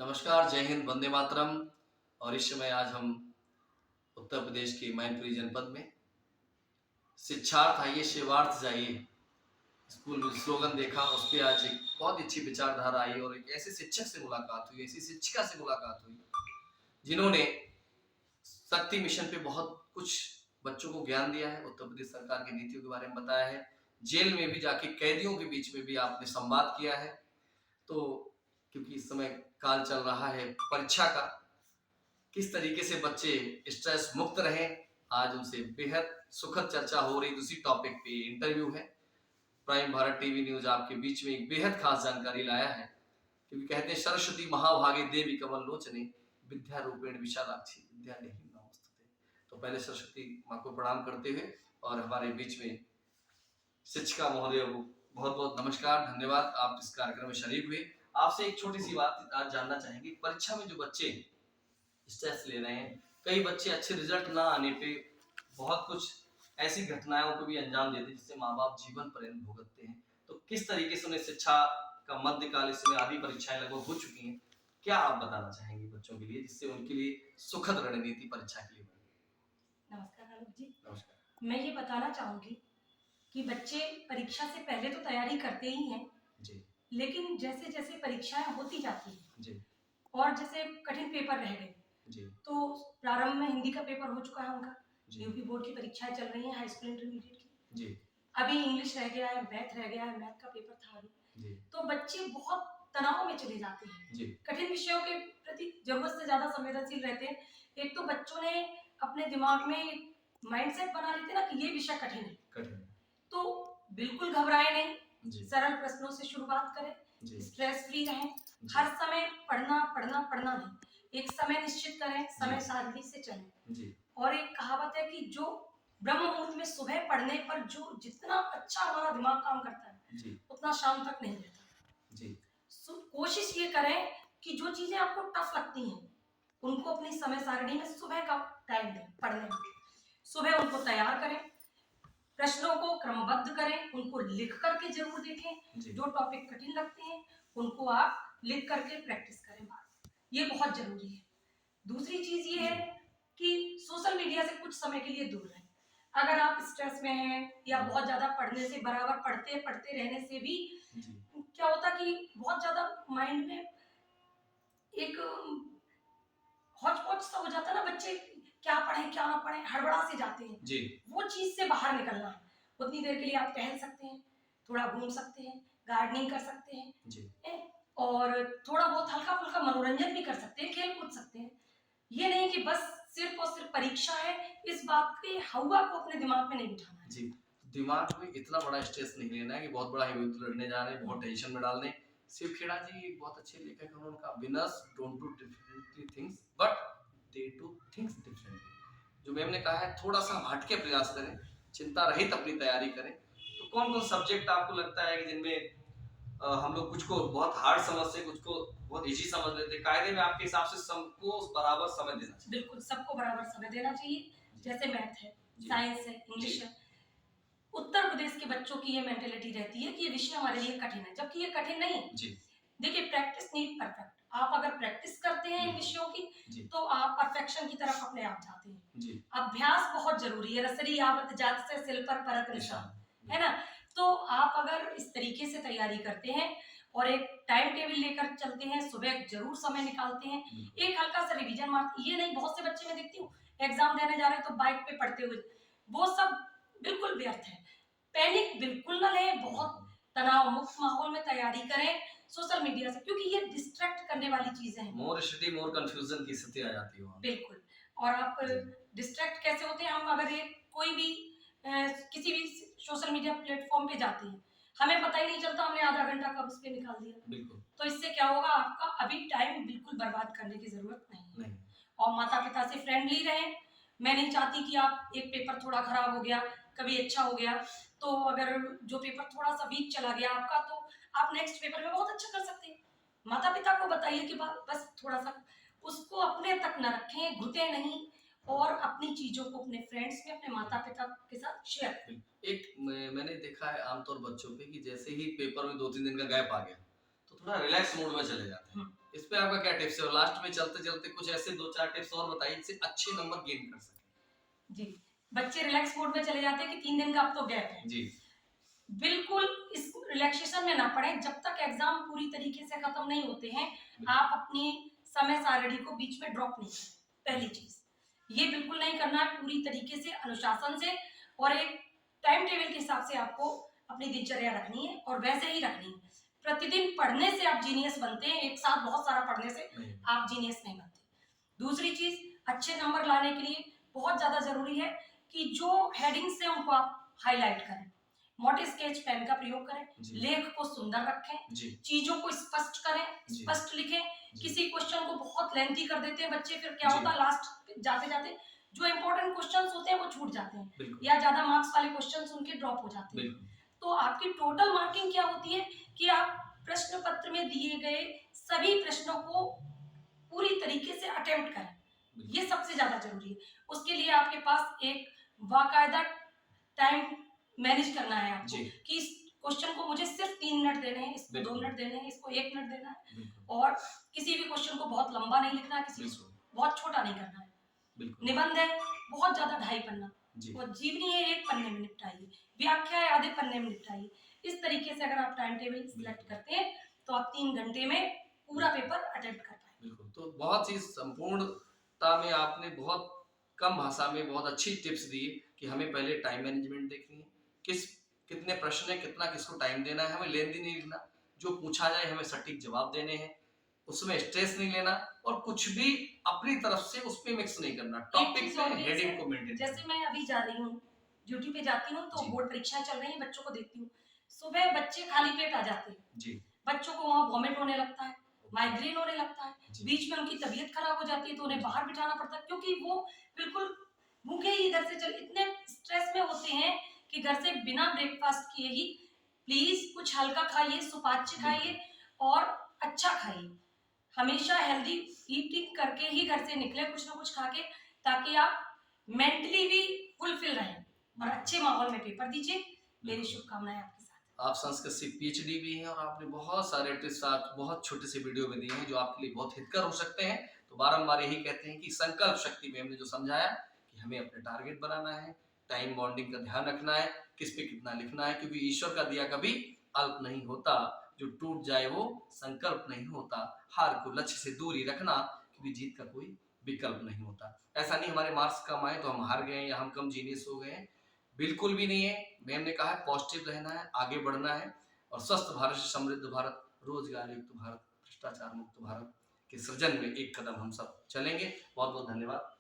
नमस्कार, जय हिंद, वंदे मातरम। और इस समय आज हम उत्तर प्रदेश के मैनपुरी जनपद में शिक्षार्थ आइए सेवार्थ जाइए स्कूल में स्लोगन देखा। उस पे आज एक बहुत अच्छी विचारधारा आई और एक ऐसे शिक्षक से मुलाकात हुई, ऐसी शिक्षिका से मुलाकात हुई जिन्होंने शक्ति मिशन पे बहुत कुछ बच्चों को ज्ञान दिया है, उत्तर प्रदेश सरकार की नीतियों के बारे में बताया है। जेल में भी जाके कैदियों के बीच में भी आपने संवाद किया है। तो क्योंकि इस समय काल चल रहा है परीक्षा का, किस तरीके से बच्चे स्ट्रेस मुक्त रहें, आज उनसे बेहद सुखद चर्चा हो रही। दूसरी टॉपिक पे इंटरव्यू है। प्राइम भारत टीवी न्यूज आपके बीच में एक बेहद खास जानकारी लाया है, क्योंकि कहते हैं सरस्वती महाभागे देवी कमल लोचने विद्या रूपेण विशालाक्षी विद्यालय ही नमोस्तुते। तो पहले सरस्वती माँ को प्रणाम करते हुए और हमारे बीच में शिक्षिका महोदय को बहुत बहुत नमस्कार, धन्यवाद आप इस कार्यक्रम में शरीक हुए। आपसे एक छोटी सी बात आज जानना चाहेंगे। परीक्षा में जो बच्चे स्ट्रेस ले रहे हैं, कई बच्चे अच्छे रिजल्ट ना आने पे बहुत कुछ ऐसी घटनाओं को भी अंजाम देते हैं जिससे माँ बाप जीवन पर्यंत भुगतते हैं। तो किस तरीके से उन्हें शिक्षा का मध्यकाल, इस समय आधी परीक्षाएं लगभग हो चुकी हैं, क्या आप बताना चाहेंगे बच्चों के लिए जिससे उनके लिए सुखद रणनीति परीक्षा के लिए बने? नमस्कार आलोक जी। नमस्कार। मैं ये बताना चाहूंगी कि बच्चे परीक्षा से पहले तो तैयारी करते ही हैं जी लेकिन जैसे जैसे परीक्षाएं होती जाती हैं जी और जैसे कठिन पेपर रह गए जी तो प्रारंभ में हिंदी का पेपर हो चुका है उनका, जी यूपी बोर्ड की परीक्षाएं चल रही हैं हाई स्कूल इंटरमीडिएट की। जी अभी इंग्लिश रह गया है, मैथ रह गया है, मैथ का पेपर था अभी। जी तो बच्चे बहुत तनाव में चले जाते हैं, जी कठिन विषयों के प्रति जरूरत से ज्यादा संवेदनशील रहते हैं। एक तो बच्चों ने अपने दिमाग में माइंडसेट बना लेते हैं ना कि ये विषय कठिन है, कठिन। तो बिल्कुल घबराए नहीं, जी सरल प्रश्नों से शुरुआत करें, जी स्ट्रेस फ्री रहें। जी हर समय पढ़ना पढ़ना पढ़ना नहीं, एक समय निश्चित करें, समय जी सारणी से चलें। जी और एक कहावत है कि जो ब्रह्म मुहूर्त में सुबह पढ़ने पर जो जितना अच्छा हमारा दिमाग काम करता है जी उतना शाम तक नहीं रहता। जी कोशिश ये करें कि जो चीजें आपको टफ लगती हैं उनको अपनी समय सारणी में सुबह का टाइम दें पढ़ने में। सुबह उनको तैयार करें, प्रश्नों को क्रमबद्ध करें, उनको लिख करके जरूर देखें। जी जो टॉपिक कठिन लगते हैं उनको आप लिख करके प्रैक्टिस करें बार, ये बहुत जरूरी है। दूसरी चीज ये है कि सोशल मीडिया से कुछ समय के लिए दूर रहें। अगर आप स्ट्रेस में हैं या बहुत ज्यादा पढ़ने से, बराबर पढ़ते पढ़ते रहने से भी जी क्या होता कि बहुत ज्यादा माइंड में एक हौच पौच सा हो जाता है ना, बच्चे क्या पढ़ें क्या ना पढ़ें हड़बड़ा से जाते हैं। जी वो चीज से बाहर निकलना है। उतनी देर के लिए आप टहल सकते हैं, थोड़ा घूम सकते हैं, गार्डनिंग कर सकते हैं, जी और थोड़ा बहुत हल्का फुल्का मनोरंजन भी कर सकते हैं, खेल कूद सकते हैं। ये नहीं कि बस सिर्फ और सिर्फ परीक्षा है इस बात के हवा को अपने दिमाग में नहीं बिठाना है। जी। दिमाग में इतना बड़ा स्ट्रेस नहीं लेना है कि बहुत बड़ा युद्ध लड़ने जा रहे हैं, बहुत टेंशन में डाल दें। शिव खेड़ा जी एक बहुत अच्छे लेखक हैं, उन्होंने कहा winners don't do differently things but they do things differently. जो मैम ने कहा है, थोड़ा सा हट के प्रयास करें, चिंता रहित अपनी तैयारी करें। तो कौन कौन सब्जेक्ट आपको लगता है कि जिनमें हम लोग कुछ को बहुत हार्ड समझते, कुछ को बहुत इजी समझ लेते, कायदे में आपके हिसाब से सबको बराबर समय देना चाहिए? बिल्कुल सबको बराबर समय देना चाहिए। जैसे मैथ है, जी साइंस है, इंग्लिश है। उत्तर प्रदेश के बच्चों की ये मेंटेलिटी रहती है कि ये विषय हमारे लिए कठिन है, जबकि ये कठिन नहीं है। जी देखिए प्रैक्टिस नीड परफेक्ट। आप अगर प्रैक्टिस करते हैं इन विषयों की जी तो आप परफेक्शन की तरफ अपने आप जाते हैं। जी अभ्यास बहुत जरूरी है, रसरी आवत जात से सिल पर परत निशान, है ना। तो आप अगर इस तरीके से तैयारी करते हैं और एक टाइम टेबल लेकर चलते हैं, सुबह जरूर समय निकालते हैं, एक हल्का सा रिवीजन मारते, ये नहीं बहुत से बच्चे मैं देखती हूँ एग्जाम देने जा रहे हैं तो बाइक पे पढ़ते हुए, वो सब बिल्कुल व्यर्थ है। पैनिक बिल्कुल ना लें, बहुत तनाव मुक्त माहौल में तैयारी करें सोशल मीडिया से, क्योंकि ये डिस्ट्रैक्ट करने वाली चीजें हैं। मोर स्टडी मोर कंफ्यूजन की स्थिति आ जाती है वहाँ। बिल्कुल। और आप डिस्ट्रैक्ट कैसे होते हैं, हम अगर ये कोई भी किसी भी सोशल मीडिया प्लेटफॉर्म पे जाते हैं, हमें पता ही नहीं चलता हमने आधा घंटा कब उस पे निकाल दिया। बिल्कुल। तो इससे क्या होगा, आपका अभी टाइम बिल्कुल बर्बाद करने की जरूरत नहीं है। और माता पिता से फ्रेंडली रहें। मैं नहीं चाहती कि आप एक पेपर थोड़ा खराब हो गया, कभी अच्छा हो गया, तो अगर जो पेपर थोड़ा सा वीक चला गया आपका, तो आप नेक्स्ट पेपर में बहुत अच्छा कर सकते हैं। माता पिता को बताइए कि बस थोड़ा सा उसको अपने तक न रखें, घुटे नहीं, और अपनी चीजों को अपने फ्रेंड्स में, अपने माता पिता के साथ शेयर करें। एक मैंने देखा है आमतौर बच्चों पे कि जैसे ही पेपर में 2-3 दिन का गैप आ गया तो थोड़ा रिलैक्स मूड में चले जाते हैं। इस पे आपका क्या टिप्स है? और लास्ट में चलते चलते कुछ ऐसे 2-4 टिप्स और बताइए जिससे अच्छे नंबर गेन कर सके। जी, बच्चे रिलैक्स मोड में चले जाते हैं कि 3 दिन का अब तो गैप है। जी। बिल्कुल इस रिलैक्सेशन में ना पड़े, जब तक एग्जाम पूरी तरीके से खत्म नहीं होते हैं, आप अपनी समय सारणी को बीच में ड्रॉप नहीं करें। पहली चीज ये बिल्कुल नहीं करना है, पूरी तरीके से अनुशासन से और एक टाइम टेबल के हिसाब से आपको अपनी दिनचर्या रखनी है और वैसे ही रखनी है। प्रतिदिन पढ़ने से आप जीनियस बनते हैं, एक साथ बहुत सारा पढ़ने से आप जीनियस नहीं बनते। दूसरी चीज, अच्छे नंबर लाने के लिए बहुत ज्यादा जरूरी है कि जो हेडिंग्स है उनको आप हाईलाइट करें, मोटे स्केच पेन का प्रयोग करें, लेख को सुंदर रखें, चीजों को स्पष्ट करें, स्पष्ट लिखें। किसी क्वेश्चन को बहुत लेंथी कर देते हैं बच्चे, फिर क्या होता है लास्ट जाते जाते जो इंपॉर्टेंट क्वेश्चंस होते हैं वो छूट जाते हैं या ज्यादा मार्क्स वाले क्वेश्चंस उनके ड्रॉप हो जाते हैं। तो आपकी टोटल मार्किंग क्या होती है कि आप प्रश्न पत्र में दिए गए सभी प्रश्नों को पूरी तरीके से अटेम्प्ट करें, ये सबसे ज्यादा जरूरी है। उसके लिए आपके पास एक बाकायदा टाइम मैनेज करना है आपको कि इस क्वेश्चन को मुझे सिर्फ 3 मिनट देने हैं, इसको 2 मिनट देने हैं, इसको 1 मिनट देना है और किसी भी क्वेश्चन को बहुत लंबा नहीं लिखना है, किसी को बहुत छोटा नहीं करना है। निबंध है बहुत ज्यादा 2.5 पन्ना और जीवनी है 1 पन्ने में निपटाइए, व्याख्या है आधे पन्ने में निपटाइए। इस तरीके से अगर आप टाइम टेबल सिलेक्ट करते हैं तो आप 3 घंटे में पूरा पेपर अटेम्प्ट कर पाएंगे। बिल्कुल, तो बहुत ही संपूर्णता में आपने बहुत कम भाषा में बहुत अच्छी टिप्स दी कि हमें पहले टाइम मैनेजमेंट देखनी है, कितने प्रश्न है, कितना किसको टाइम देना है, हमें लेन देन नहीं लिखना, जो पूछा जाए हमें सटीक जवाब देने हैं, उसमें स्ट्रेस नहीं लेना और कुछ भी अपनी तरफ से उस पे मिक्स नहीं करना, टॉपिक पे हेडिंग को मेंटेन। जैसे मैं अभी जा रही हूँ ड्यूटी पे जाती हूँ तो बोर्ड परीक्षाएं चल रही हैं, बच्चों को देखती हूँ, सुबह बच्चे खाली पेट आ जाते हैं, बच्चों को वहाँ वॉमिट होने लगता है, माइग्रेन होने लगता है, बीच में उनकी तबीयत खराब हो जाती है तो उन्हें बाहर बिठाना पड़ता है क्योंकि वो बिल्कुल भूखे ही घर से इतने स्ट्रेस में होते हैं कि घर से बिना ब्रेकफास्ट किए ही प्लीज कुछ हल्का खाइए, सुपाच्य खाइए और अच्छा खाइए। हमेशा हेल्दी ईटिंग करके ही घर से निकले, कुछ ना कुछ खा के, ताकि आप मेंटली भी फुलफिल रहें और अच्छे माहौल में पेपर दीजिए। मेरी शुभकामनाएं आपके साथ। आप संस्कृत से पीएचडी भी हैं और आपने बहुत सारे टिप्स बहुत छोटे से वीडियो में दिए हैं जो आपके लिए बहुत हितकर हो सकते हैं। तो बारंबार यही कहते हैं कि संकल्प शक्ति में हमने जो समझाया कि हमें अपने टारगेट बनाना है, टाइम बॉन्डिंग का ध्यान रखना है, किस पे कितना लिखना है, क्योंकि ईश्वर का दिया कभी अल्प नहीं होता, जो टूट जाए वो संकल्प नहीं होता। हार को लक्ष्य से दूर ही रखना, क्योंकि जीत का कोई विकल्प नहीं होता। ऐसा नहीं हमारे मार्क्स कम आए तो हम हार गए या हम कम जीनियस हो गए, बिल्कुल भी नहीं है। मैम ने कहा है पॉजिटिव रहना है, आगे बढ़ना है और स्वस्थ भारत से समृद्ध भारत, रोजगार युक्त भारत, भ्रष्टाचार मुक्त भारत के सृजन में एक कदम हम सब चलेंगे। बहुत बहुत धन्यवाद।